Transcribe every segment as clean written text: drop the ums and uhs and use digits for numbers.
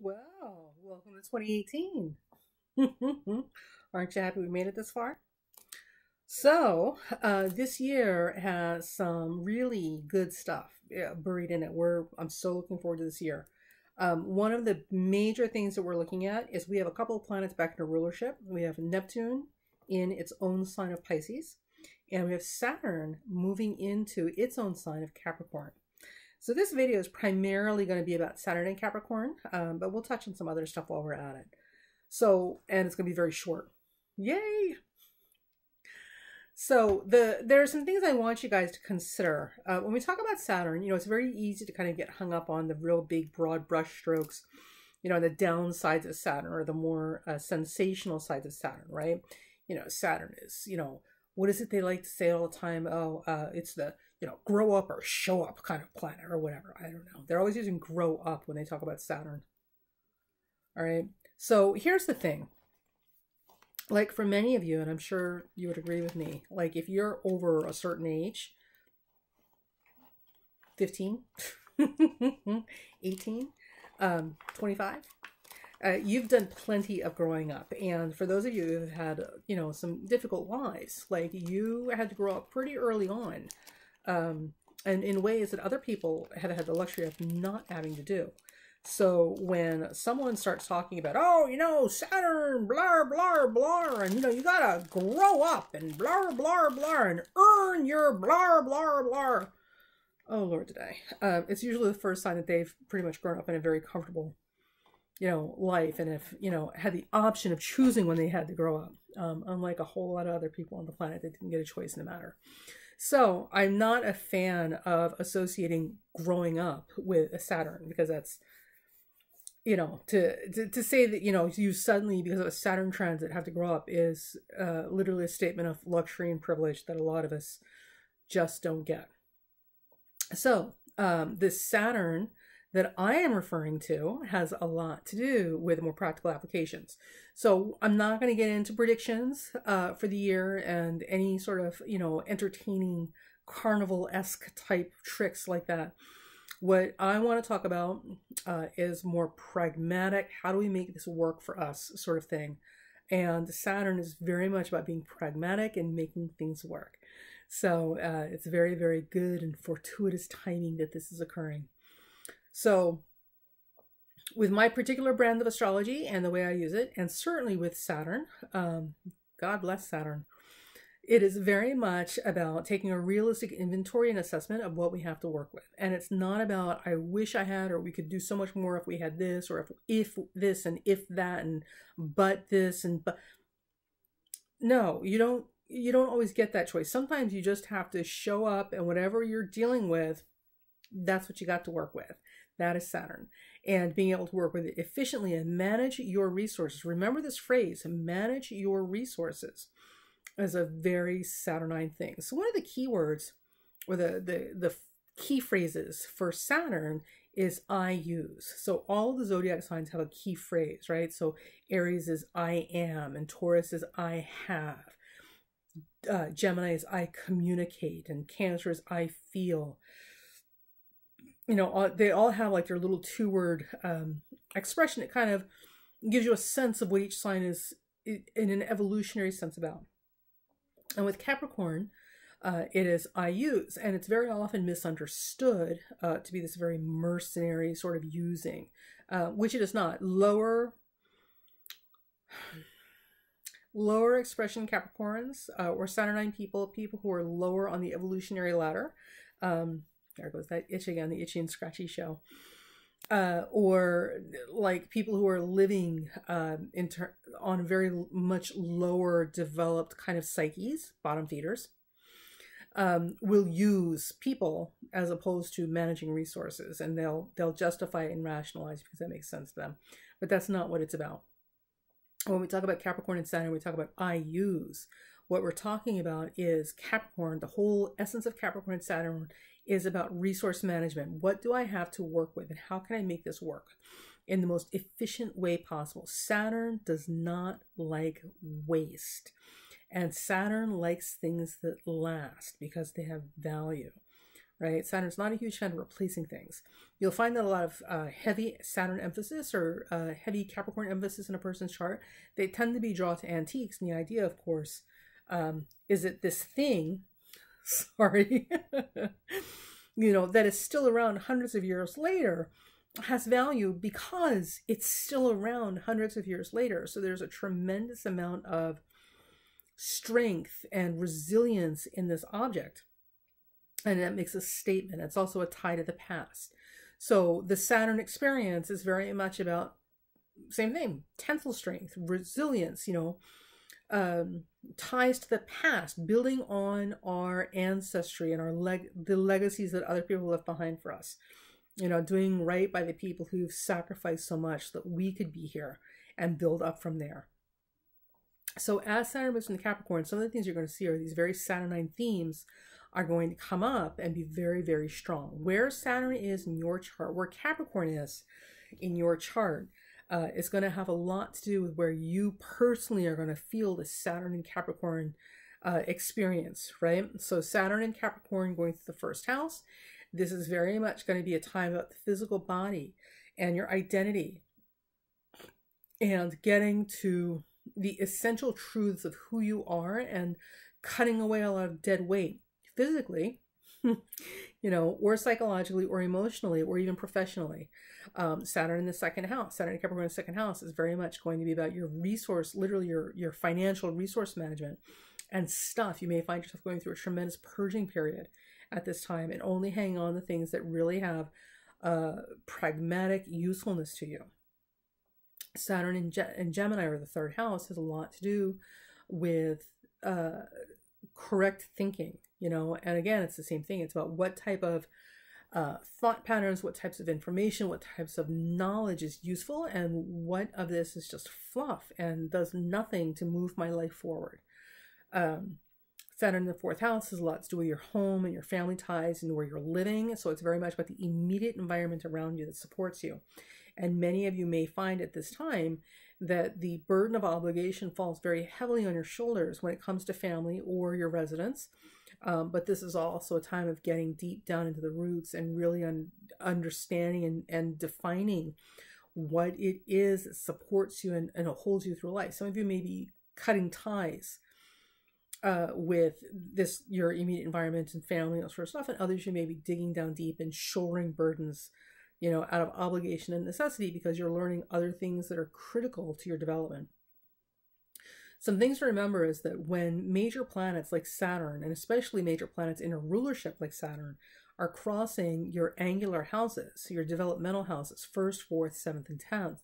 Well, welcome to 2018. Aren't you happy we made it this far? This year has some really good stuff buried in it. I'm so looking forward to this year. One of the major things that we're looking at is we have a couple of planets back in rulership. We have Neptune in its own sign of Pisces, and we have Saturn moving into its own sign of Capricorn. So this video is primarily going to be about Saturn and Capricorn, but we'll touch on some other stuff while we're at it. And it's going to be very short. Yay! There are some things I want you guys to consider. When we talk about Saturn, it's very easy to kind of get hung up on the real big, broad brush strokes, the downsides of Saturn or the more sensational sides of Saturn, right? Saturn is, what is it they like to say all the time? Oh, it's the grow up or show up kind of planet or whatever. I don't know. They're always using grow up when they talk about Saturn. All right. So here's the thing. Like for many of you, and I'm sure you would agree with me, like if you're over a certain age, 15, 18, 25, you've done plenty of growing up. And for those of you who've had, some difficult lives, like you had to grow up pretty early on. And in ways that other people have had the luxury of not having to do. So when someone starts talking about, oh, Saturn, blah, blah, blah, and, you gotta grow up and blah, blah, blah, and earn your blah, blah, blah. Oh, Lord, today. It's usually the first sign that they've pretty much grown up in a very comfortable, life. And if, had the option of choosing when they had to grow up, unlike a whole lot of other people on the planet that didn't get a choice in the matter. So I'm not a fan of associating growing up with a Saturn because that's, to say that, you suddenly, because of a Saturn transit, have to grow up is literally a statement of luxury and privilege that a lot of us just don't get. So this Saturn that I am referring to has a lot to do with more practical applications. So I'm not going to get into predictions for the year and any sort of, entertaining carnival-esque type tricks like that. What I want to talk about is more pragmatic, how do we make this work for us sort of thing. And Saturn is very much about being pragmatic and making things work. So it's very, very good and fortuitous timing that this is occurring. So with my particular brand of astrology and the way I use it, and certainly with Saturn, God bless Saturn, it is very much about taking a realistic inventory and assessment of what we have to work with. And it's not about, I wish I had, or we could do so much more if we had this, or if this and if that, and but this and but. No, you don't always get that choice. Sometimes you just have to show up, and whatever you're dealing with, that's what you got to work with. That is Saturn. And being able to work with it efficiently and manage your resources. Remember this phrase, manage your resources, is a very Saturnine thing. So one of the key words, or the key phrases for Saturn is I use. So all of the zodiac signs have a key phrase, right? So Aries is I am, and Taurus is I have. Gemini is I communicate, and Cancer is I feel. They all have like their little two-word expression. It kind of gives you a sense of what each sign is in an evolutionary sense about. And with Capricorn, it is I use, and it's very often misunderstood to be this very mercenary sort of using, which it is not. Lower expression Capricorns or Saturnine people who are lower on the evolutionary ladder. There goes that itch again, the itchy and scratchy show. Or like people who are living on very much lower developed kind of psyches, bottom feeders, will use people as opposed to managing resources, and they'll justify it and rationalize because that makes sense to them. But that's not what it's about. When we talk about Capricorn and Saturn, we talk about I use. What we're talking about is Capricorn. The whole essence of Capricorn and Saturn is about resource management. What do I have to work with, and how can I make this work in the most efficient way possible? Saturn does not like waste, and Saturn likes things that last because they have value, right? Saturn's not a huge fan of replacing things. You'll find that a lot of heavy Saturn emphasis or heavy Capricorn emphasis in a person's chart, they tend to be drawn to antiques. And the idea, of course, is that this thing, sorry, that is still around hundreds of years later has value because it's still around hundreds of years later. So there's a tremendous amount of strength and resilience in this object. And that makes a statement. It's also a tie to the past. So the Saturn experience is very much about, same thing, tensile strength, resilience, ties to the past, building on our ancestry and the legacies that other people left behind for us. Doing right by the people who've sacrificed so much that we could be here and build up from there. So as Saturn moves into Capricorn, some of the things you're going to see are these very Saturnine themes are going to come up and be very, very strong. Where Saturn is in your chart, where Capricorn is in your chart, is going to have a lot to do with where you personally are going to feel the Saturn and Capricorn experience, right? So Saturn and Capricorn going through the first house, this is very much going to be a time about the physical body and your identity and getting to the essential truths of who you are and cutting away a lot of dead weight physically, or psychologically or emotionally or even professionally. Saturn in the second house, Saturn and Capricorn in the second house is very much going to be about your resource, literally your financial resource management and stuff. You may find yourself going through a tremendous purging period at this time and only hang on to things that really have pragmatic usefulness to you. Saturn in Gemini, or the third house, has a lot to do with correct thinking, and again, it's the same thing. It's about what type of thought patterns, what types of information, what types of knowledge is useful, and what of this is just fluff and does nothing to move my life forward. Saturn in the fourth house has a lot to do with your home and your family ties and where you're living. So it's very much about the immediate environment around you that supports you. And many of you may find at this time that the burden of obligation falls very heavily on your shoulders when it comes to family or your residence. But this is also a time of getting deep down into the roots and really understanding and defining what it is that supports you and holds you through life. Some of you may be cutting ties with your immediate environment and family and that sort of stuff, and others you may be digging down deep and shouldering burdens, out of obligation and necessity because you're learning other things that are critical to your development. Some things to remember is that when major planets like Saturn, and especially major planets in a rulership like Saturn, are crossing your angular houses, your developmental houses, 1st, 4th, 7th, and 10th,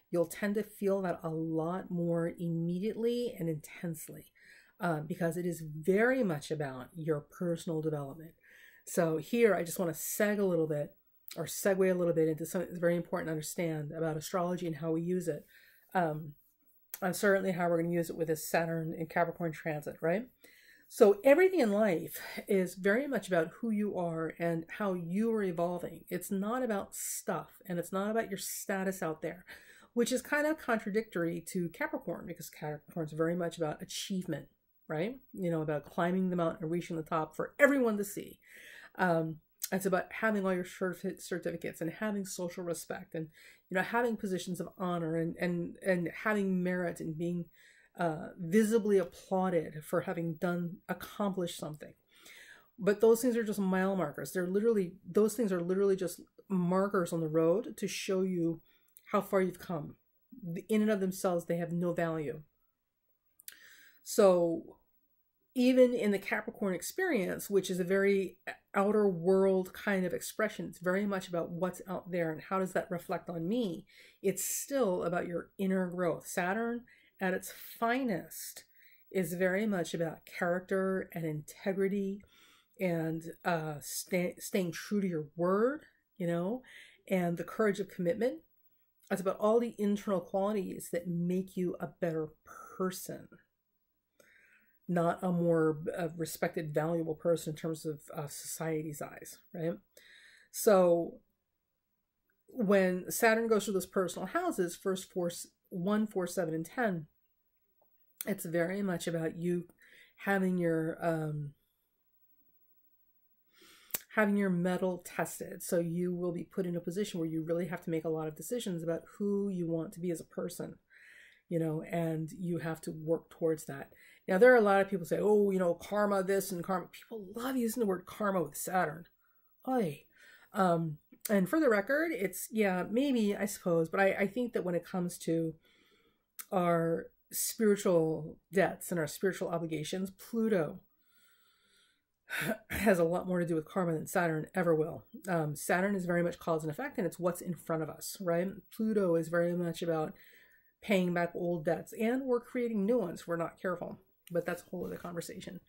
you'll tend to feel that a lot more immediately and intensely because it is very much about your personal development. So here I just want to segue a little bit into something that's very important to understand about astrology and how we use it. And certainly how we're going to use it with this Saturn and Capricorn transit, right? So everything in life is very much about who you are and how you are evolving. It's not about stuff, and it's not about your status out there, which is kind of contradictory to Capricorn, because Capricorn is very much about achievement, right? About climbing the mountain and reaching the top for everyone to see. It's about having all your certificates and having social respect and, having positions of honor and having merit and being visibly applauded for having accomplished something. But those things are just mile markers. Those things are literally just markers on the road to show you how far you've come. In and of themselves, they have no value. So even in the Capricorn experience, which is a very outer world kind of expression, it's very much about what's out there and how does that reflect on me. It's still about your inner growth. Saturn at its finest is very much about character and integrity and staying true to your word, and the courage of commitment. It's about all the internal qualities that make you a better person, not a more respected, valuable person in terms of society's eyes, right? So when Saturn goes through those personal houses, 1, 4, 7, and 10, it's very much about you having your having your mettle tested. So you will be put in a position where you really have to make a lot of decisions about who you want to be as a person, you know, and you have to work towards that. Now, there are a lot of people say, oh, you know, karma this and karma. People love using the word karma with Saturn. Oy. And for the record, it's, yeah, maybe, I suppose, but I think that when it comes to our spiritual debts and our spiritual obligations, Pluto has a lot more to do with karma than Saturn ever will. Saturn is very much cause and effect, and it's what's in front of us, right? Pluto is very much about paying back old debts, and we're creating new ones if we're not careful. But that's a whole other conversation.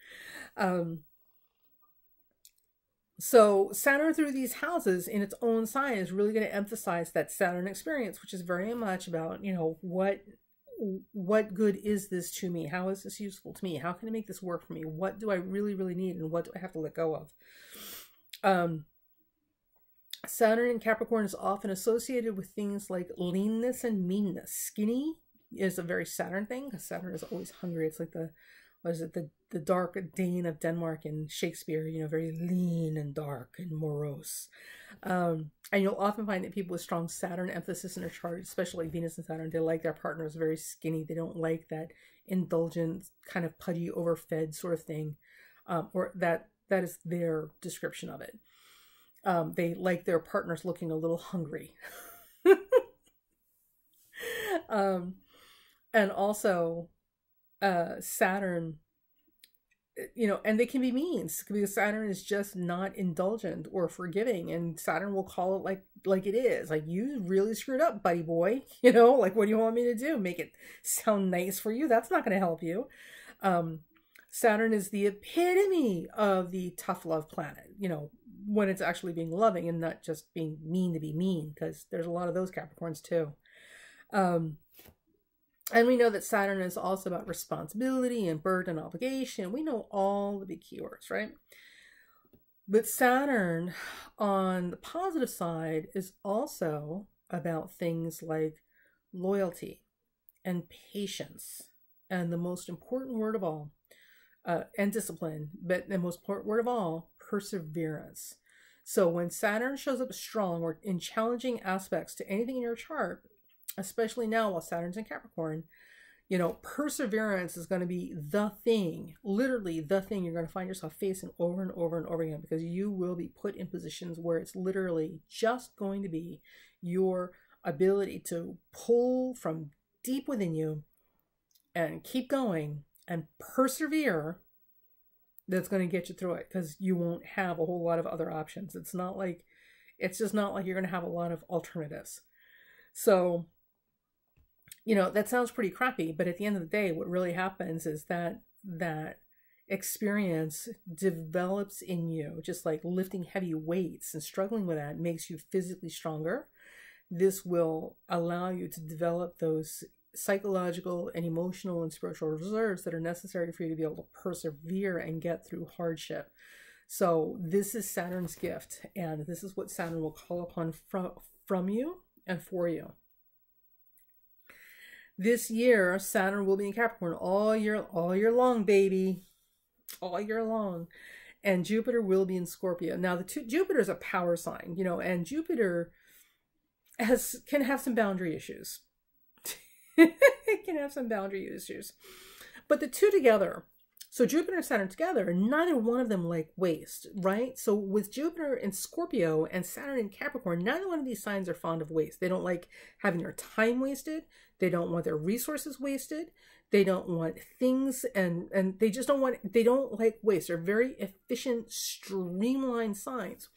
So Saturn through these houses in its own sign is really going to emphasize that Saturn experience, which is very much about, you know, what good is this to me? How is this useful to me? How can I make this work for me? What do I really, really need? And what do I have to let go of? Saturn in Capricorn is often associated with things like leanness and meanness. Skinny is a very Saturn thing, because Saturn is always hungry. It's like the dark Dane of Denmark in Shakespeare, you know, very lean and dark and morose. And you'll often find that people with strong Saturn emphasis in their chart, especially Venus and Saturn, they like their partners very skinny. They don't like that indulgent, kind of pudgy, overfed sort of thing, or that is their description of it. They like their partners looking a little hungry. And also Saturn, you know, and they can be mean because Saturn is just not indulgent or forgiving, and Saturn will call it like it is. Like, you really screwed up, buddy boy. You know, like, what do you want me to do? Make it sound nice for you? That's not going to help you. Saturn is the epitome of the tough love planet, you know, when it's actually being loving and not just being mean to be mean, because there's a lot of those Capricorns too. And we know that Saturn is also about responsibility and burden and obligation. We know all the big keywords, right? But Saturn, on the positive side, is also about things like loyalty and patience. And the most important word of all, and discipline, but the most important word of all, perseverance. So when Saturn shows up strong or in challenging aspects to anything in your chart, especially now while Saturn's in Capricorn, you know, perseverance is going to be the thing, literally the thing you're going to find yourself facing over and over and over again, because you will be put in positions where it's literally just going to be your ability to pull from deep within you and keep going and persevere that's going to get you through it, because you won't have a whole lot of other options. It's just not like you're going to have a lot of alternatives. So, you know, that sounds pretty crappy, but at the end of the day, what really happens is that experience develops in you, just like lifting heavy weights and struggling with that makes you physically stronger. This will allow you to develop those psychological and emotional and spiritual reserves that are necessary for you to be able to persevere and get through hardship. So this is Saturn's gift, and this is what Saturn will call upon from you and for you. This year, Saturn will be in Capricorn all year long, baby. All year long. And Jupiter will be in Scorpio. Now, Jupiter is a power sign, you know, and Jupiter can have some boundary issues. It can have some boundary issues. But the two together, so Jupiter and Saturn together, neither one of them like waste, right? So with Jupiter in Scorpio and Saturn in Capricorn, neither one of these signs are fond of waste. They don't like having their time wasted. They don't want their resources wasted. They don't want things, and they don't like waste. They're very efficient, streamlined signs.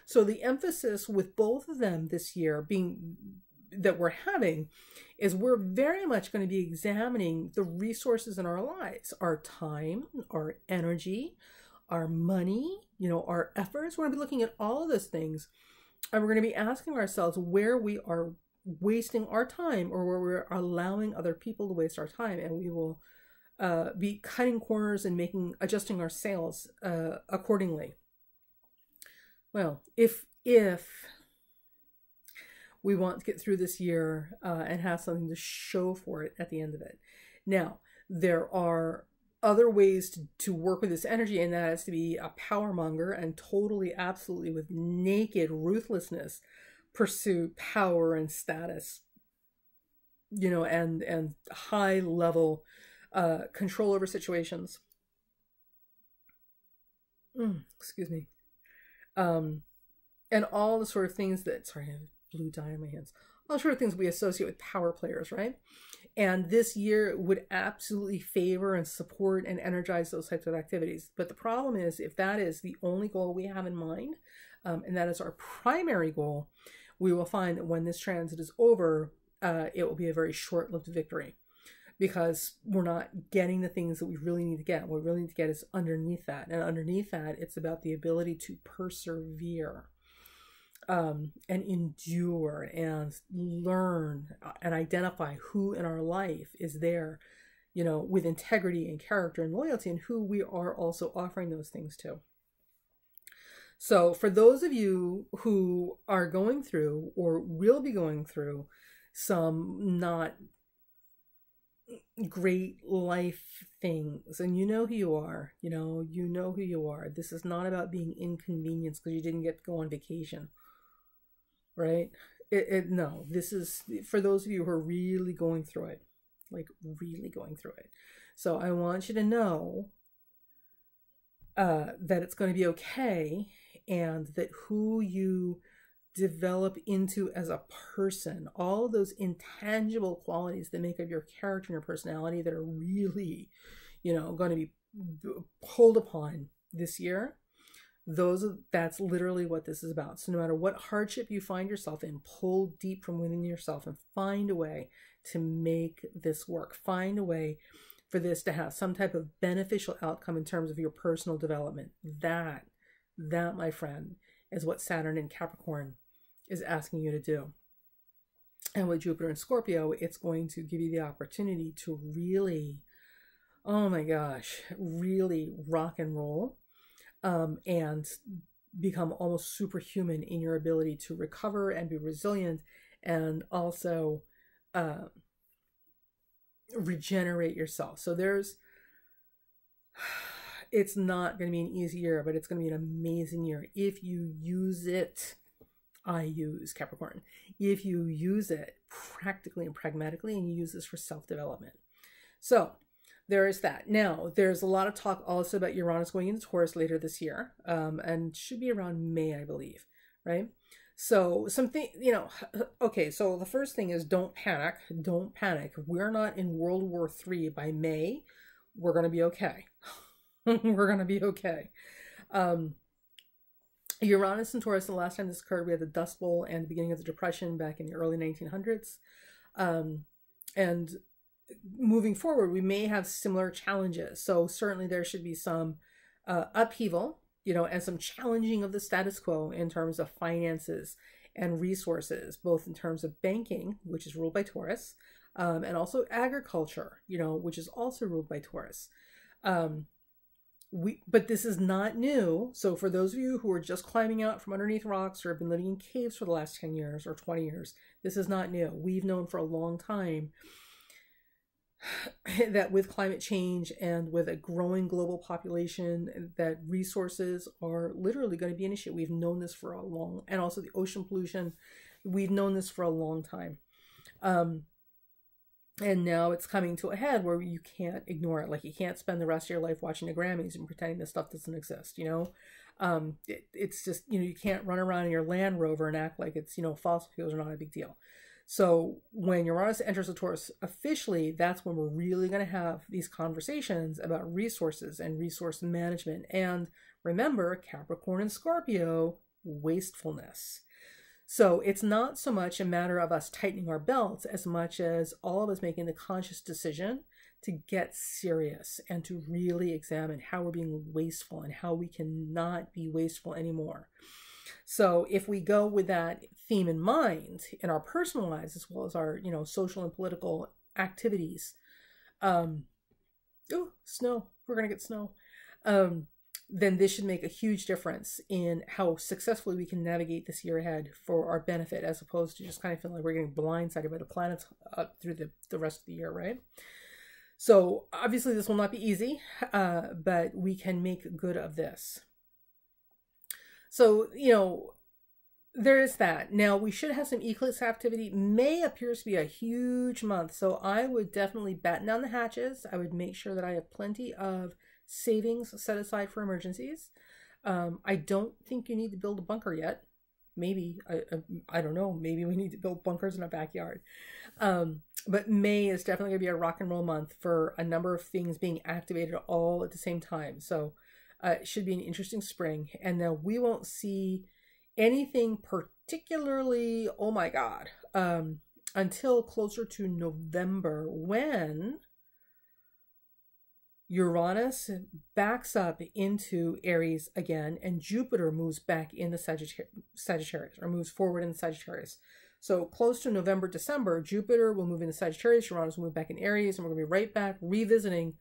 So the emphasis with both of them this year that we're having is we're very much going to be examining the resources in our lives, our time, our energy, our money, you know, our efforts. We're going to be looking at all of those things, and we're going to be asking ourselves where we are wasting our time or where we're allowing other people to waste our time, and we will be cutting corners and adjusting our sails accordingly. Well, if we want to get through this year and have something to show for it at the end of it. Now, there are other ways to work with this energy, and that is to be a power monger and totally, absolutely, with naked ruthlessness, pursue power and status, and high level control over situations. Excuse me. And all the sort of things that, sorry, I have blue dye on my hands. All the sort of things we associate with power players, right? And this year would absolutely favor and support and energize those types of activities. But the problem is, if that is the only goal we have in mind, and that is our primary goal, we will find that when this transit is over, it will be a very short-lived victory, because we're not getting the things that we really need to get. What we really need to get is underneath that. And underneath that, it's about the ability to persevere. And endure and learn and identify who in our life is there, with integrity and character and loyalty, and who we are also offering those things to. So for those of you who are going through or will be going through some not great life things, and you know who you are, you know who you are. This is not about being inconvenienced because you didn't get to go on vacation. Right? No, this is for those of you who are really going through it, like really going through it. So I want you to know that it's going to be okay, and that who you develop into as a person, all of those intangible qualities that make up your character and your personality that are really, going to be pulled upon this year. That's literally what this is about. So no matter what hardship you find yourself in, pull deep from within yourself and find a way to make this work. Find a way for this to have some type of beneficial outcome in terms of your personal development. That, my friend, is what Saturn in Capricorn is asking you to do. And with Jupiter in Scorpio, it's going to give you the opportunity to really, oh my gosh, really rock and roll. And become almost superhuman in your ability to recover and be resilient, and also regenerate yourself. So it's not going to be an easy year, but it's going to be an amazing year if you use it. I use Capricorn. If you use it practically and pragmatically, and you use this for self-development. So there is that. Now, there's a lot of talk also about Uranus going into Taurus later this year, and should be around May, I believe, right? So okay, so the first thing is don't panic. Don't panic. We're not in World War III by May. We're going to be okay. We're going to be okay. Uranus and Taurus, the last time this occurred, we had the Dust Bowl and the beginning of the Depression back in the early 1900s. And moving forward, we may have similar challenges. So certainly there should be some upheaval, and some challenging of the status quo in terms of finances and resources, both in terms of banking, which is ruled by Taurus, and also agriculture, which is also ruled by Taurus. But this is not new. So for those of you who are just climbing out from underneath rocks or have been living in caves for the last 10 years or 20 years, this is not new. We've known for a long time that with climate change and with a growing global population, that resources are literally going to be an issue. We've known this for and also the ocean pollution, we've known this for a long time. And now it's coming to a head where you can't ignore it. Like, you can't spend the rest of your life watching the Grammys and pretending this stuff doesn't exist, It's just, you can't run around in your Land Rover and act like it's, fossil fuels are not a big deal. So when Uranus enters the Taurus officially, that's when we're really going to have these conversations about resources and resource management. And remember, Capricorn and Scorpio, wastefulness. So it's not so much a matter of us tightening our belts as much as all of us making the conscious decision to get serious and to really examine how we're being wasteful and how we cannot be wasteful anymore. So if we go with that theme in mind in our personal lives, as well as our, social and political activities, snow, we're going to get snow. Then this should make a huge difference in how successfully we can navigate this year ahead for our benefit, as opposed to just kind of feeling like we're getting blindsided by the planets through the rest of the year, right? So obviously this will not be easy, but we can make good of this. So, you know, there is that. Now, we should have some eclipse activity. May appears to be a huge month, so I would definitely batten down the hatches. I would make sure that I have plenty of savings set aside for emergencies. I don't think you need to build a bunker yet. Maybe, I don't know, maybe we need to build bunkers in our backyard. But May is definitely going to be a rock and roll month for a number of things being activated all at the same time. So it should be an interesting spring. And then we won't see anything particularly, oh my God, until closer to November, when Uranus backs up into Aries again, and Jupiter moves back into Sagittarius, or moves forward in Sagittarius. So close to November, December, Jupiter will move into Sagittarius, Uranus will move back in Aries, and we're going to be right back revisiting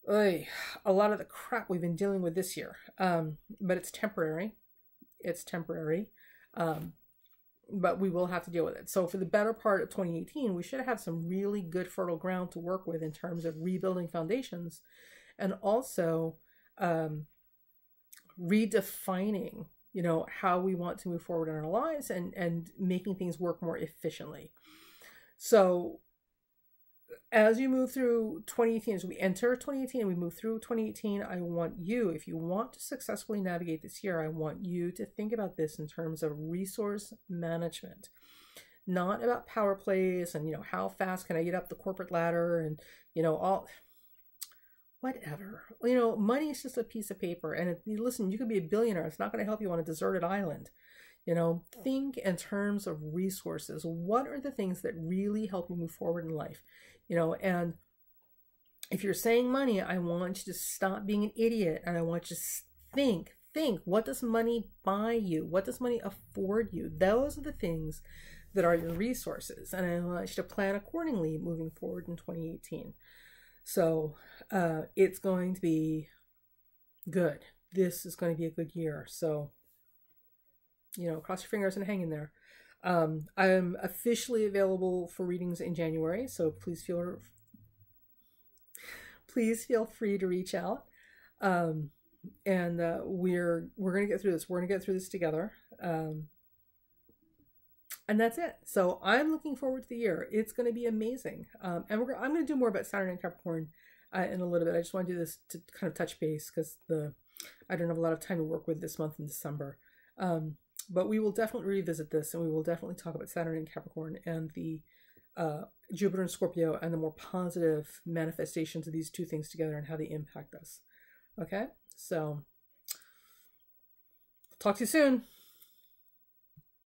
a lot of the crap we've been dealing with this year. But it's temporary. It's temporary. But we will have to deal with it. So for the better part of 2018, we should have some really good fertile ground to work with in terms of rebuilding foundations, and also redefining, you know, how we want to move forward in our lives, and making things work more efficiently. So as you move through 2018, as we enter 2018 and we move through 2018, I want you, if you want to successfully navigate this year, I want you to think about this in terms of resource management, not about power plays and, you know, how fast can I get up the corporate ladder and, you know, all, whatever. You know, money is just a piece of paper. And listen, you could be a billionaire. It's not going to help you on a deserted island. You know, think in terms of resources. What are the things that really help you move forward in life? You know, and if you're saying money, I want you to stop being an idiot, and I want you to think, what does money buy you? What does money afford you? Those are the things that are your resources, and I want you to plan accordingly moving forward in 2018. So it's going to be good. This is going to be a good year. So, you know, cross your fingers and hang in there. I'm officially available for readings in January, so please feel free to reach out. And we're gonna get through this. We're gonna get through this together. And that's it. So I'm looking forward to the year. It's gonna be amazing. And I'm gonna do more about Saturn and Capricorn in a little bit. I just want to do this to kind of touch base because I don't have a lot of time to work with this month in December. But we will definitely revisit this, and we will definitely talk about Saturn and Capricorn and the Jupiter and Scorpio and the more positive manifestations of these two things together and how they impact us. Okay? So, talk to you soon.